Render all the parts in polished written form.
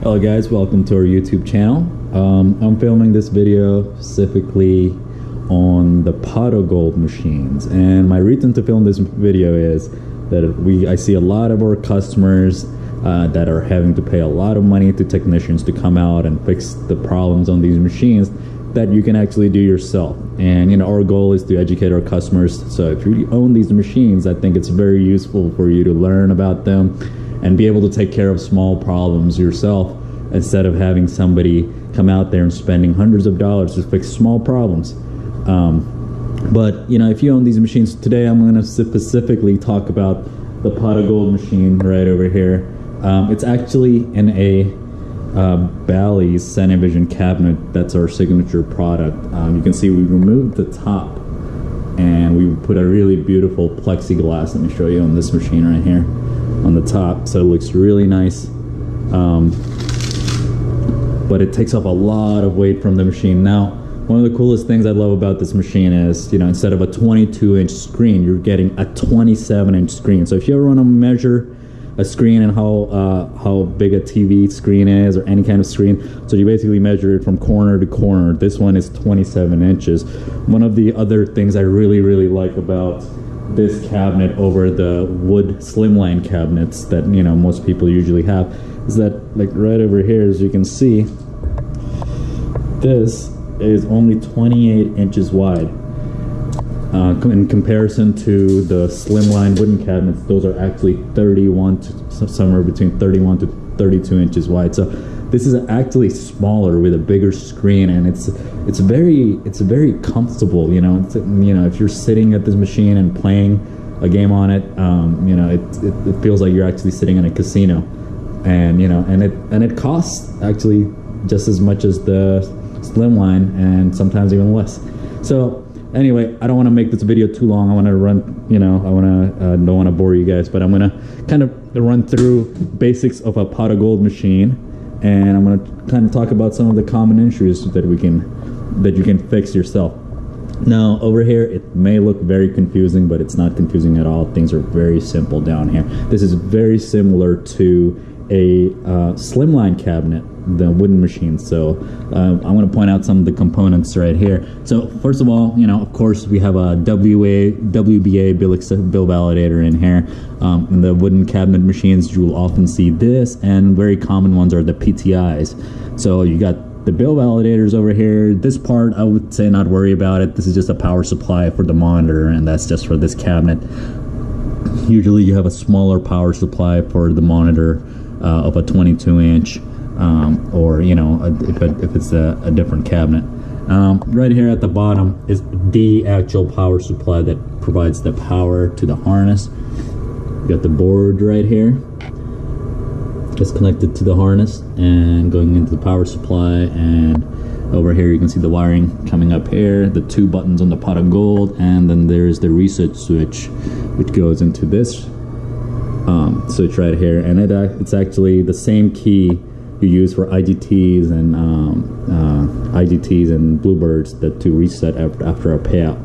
Hello guys, welcome to our YouTube channel. I'm filming this video specifically on the pot of gold machines, and my reason to film this video is that I see a lot of our customers that are having to pay a lot of money to technicians to come out and fix the problems on these machines that you can actually do yourself. And you know, our goal is to educate our customers. So if you own these machines, I think it's very useful for you to learn about them and be able to take care of small problems yourself instead of having somebody come out there and spending hundreds of dollars to fix small problems. But you know, if you own these machines, today I'm going to specifically talk about the pot of gold machine right over here. It's actually in a Bally's Cinevision cabinet. That's our signature product. You can see we removed the top and we put a really beautiful plexiglass. Let me show you on this machine right here on the top, so it looks really nice. But it takes off a lot of weight from the machine. Now, one of the coolest things I love about this machine is, you know, instead of a 22-inch screen, you're getting a 27-inch screen. So if you ever want to measure a screen and how big a TV screen is, or any kind of screen, so you basically measure it from corner to corner. This one is 27 inches. One of the other things I really like about this cabinet over the wood slimline cabinets that, you know, most people usually have is that, like right over here, as you can see, this is only 28 inches wide. In comparison to the slimline wooden cabinets, those are actually 31 to somewhere between 31 to 32 inches wide. So this is actually smaller with a bigger screen, and it's very comfortable. You know, if you're sitting at this machine and playing a game on it, you know, it feels like you're actually sitting in a casino, and you know, and it costs actually just as much as the slimline, and sometimes even less. So anyway, I don't want to make this video too long. I want to run, you know, don't want to bore you guys, but I'm going to kind of run through basics of a pot of gold machine, and I'm going to kind of talk about some of the common issues that you can fix yourself. Now, over here, it may look very confusing, but it's not confusing at all. Things are very simple down here. This is very similar to a slimline cabinet, the wooden machine. So I want to point out some of the components right here. So first of all, you know, of course, we have a WBA bill validator in here. In the wooden cabinet machines, you will often see this, and very common ones are the PTIs. So you got the bill validators over here. This part, I would say not worry about it. This is just a power supply for the monitor, and that's just for this cabinet. Usually you have a smaller power supply for the monitor of a 22-inch, or you know, if it's a different cabinet. Right here at the bottom is the actual power supply that provides the power to the harness. You got the board right here, just connected to the harness and going into the power supply, and over here you can see the wiring coming up here, the two buttons on the pot of gold, and then there's the reset switch which goes into this switch right here, and it's actually the same key you use for IGTs and Bluebirds to reset after a payout.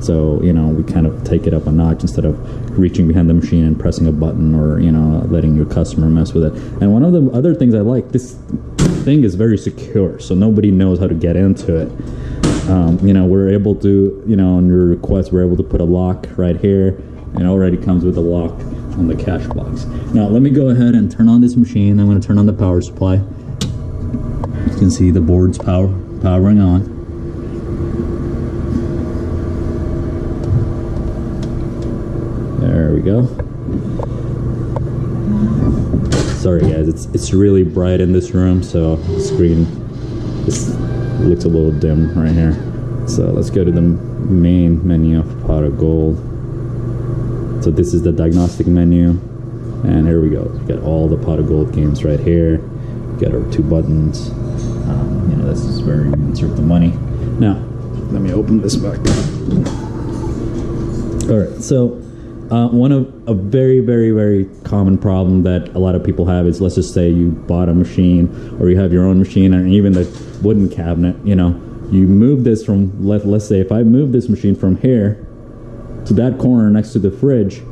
So you know, we kind of take it up a notch instead of reaching behind the machine and pressing a button, or you know, letting your customer mess with it. And one of the other things I like, this thing is very secure, so nobody knows how to get into it. You know, we're able to, you know, on your request, we're able to put a lock right here, and it already comes with a lock on the cash box. Now let me go ahead and turn on this machine. I'm going to turn on the power supply. You can see the board's powering on. There we go. Sorry guys, it's really bright in this room, so the screen looks a little dim right here. So let's go to the main menu of pot of gold. So this is the diagnostic menu, and here we go. We got all the pot of gold games right here. We got our two buttons. You know, this is where you insert the money. Now, let me open this back up. All right, so one of a very common problem that a lot of people have is, let's just say you bought a machine, or you have your own machine, and even the wooden cabinet. You know, you move this from, let's say if I move this machine from here to that corner next to the fridge,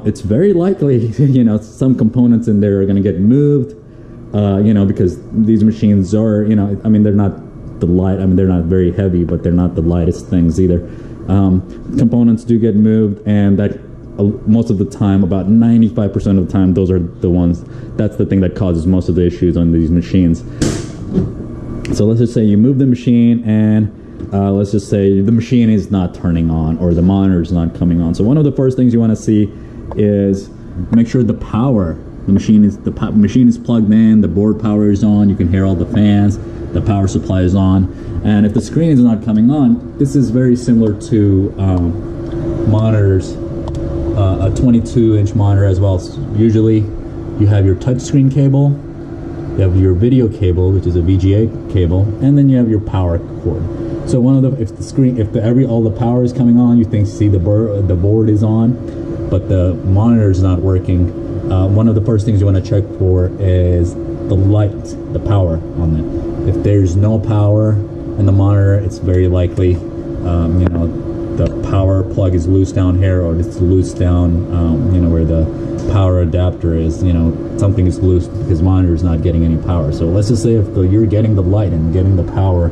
it's very likely, you know, some components in there are going to get moved, You know, because these machines are, you know, I mean, they're not they're not very heavy, but they're not the lightest things either. Components do get moved, and that most of the time, about 95% of the time, those are the ones, that's the thing that causes most of the issues on these machines. So let's just say you move the machine, and let's just say the machine is not turning on, or the monitor is not coming on. So one of the first things you want to see is make sure the machine is plugged in, the board power is on, you can hear all the fans, the power supply is on. And if the screen is not coming on, this is very similar to monitors, a 22-inch monitor as well. So usually you have your touchscreen cable, you have your video cable, which is a VGA cable, and then you have your power cord. So all the power is coming on, you see the board is on, but the monitor is not working. One of the first things you want to check for is the light, the power on it. If there's no power in the monitor, it's very likely, you know, the power plug is loose down here, or it's loose down, you know, where the power adapter is. You know, something is loose because monitor is not getting any power. So let's just say if you're getting the light and getting the power,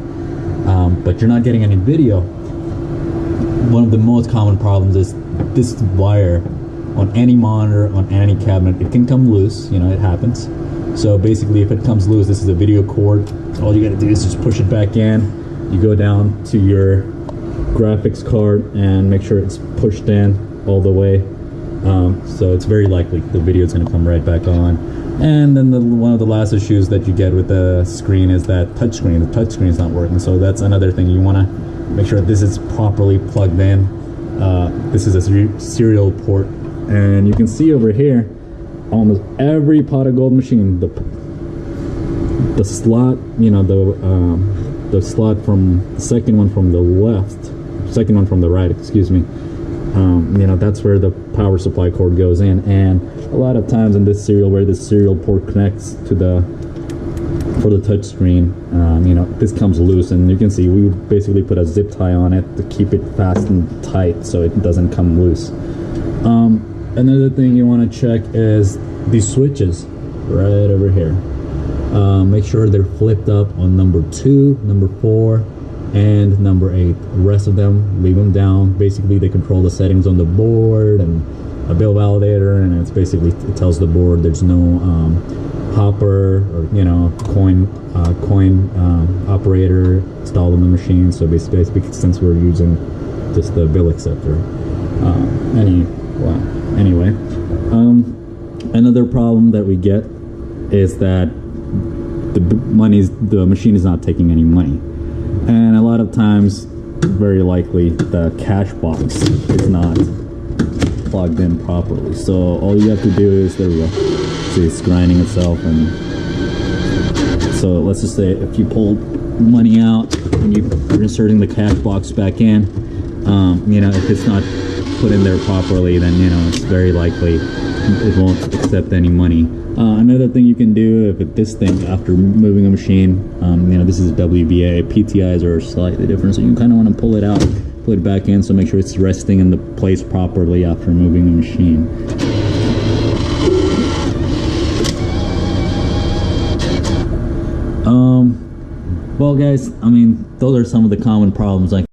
but you're not getting any video, one of the most common problems is this wire on any monitor, on any cabinet, it can come loose. You know, it happens. So basically, if it comes loose, this is a video cord. All you gotta do is just push it back in. You go down to your graphics card and make sure it's pushed in all the way. So it's very likely the video is gonna come right back on. And then one of the last issues that you get with the screen is that touchscreen. The touchscreen is not working. So that's another thing. You wanna make sure this is properly plugged in. This is a serial port. And you can see over here, almost every pot of gold machine, the slot, you know, the slot from the second one from the right, excuse me, you know, that's where the power supply cord goes in. And a lot of times in this serial, where this serial port connects to for the touch screen, you know, this comes loose, and you can see we basically put a zip tie on it to keep it fast and tight so it doesn't come loose. Another thing you want to check is these switches right over here. Make sure they're flipped up on number 2, number 4, and number 8. The rest of them, leave them down. Basically, they control the settings on the board and a bill validator, and it's basically, it tells the board there's no hopper or, you know, coin operator installed on the machine. So basically, since we're using just the bill acceptor. Anyway, another problem that we get is that the machine is not taking any money, and a lot of times, very likely, the cash box is not plugged in properly. So all you have to do is, there we go, see, it's grinding itself. And so let's just say if you pull money out and you're inserting the cash box back in, you know, if it's not put in there properly, then, you know, it's very likely it won't accept any money. Another thing you can do, if this thing, after moving a machine, you know, this is WBA, PTIs are slightly different, so you kind of want to pull it out, put it back in, so make sure it's resting in the place properly after moving the machine. Well, guys, I mean, those are some of the common problems I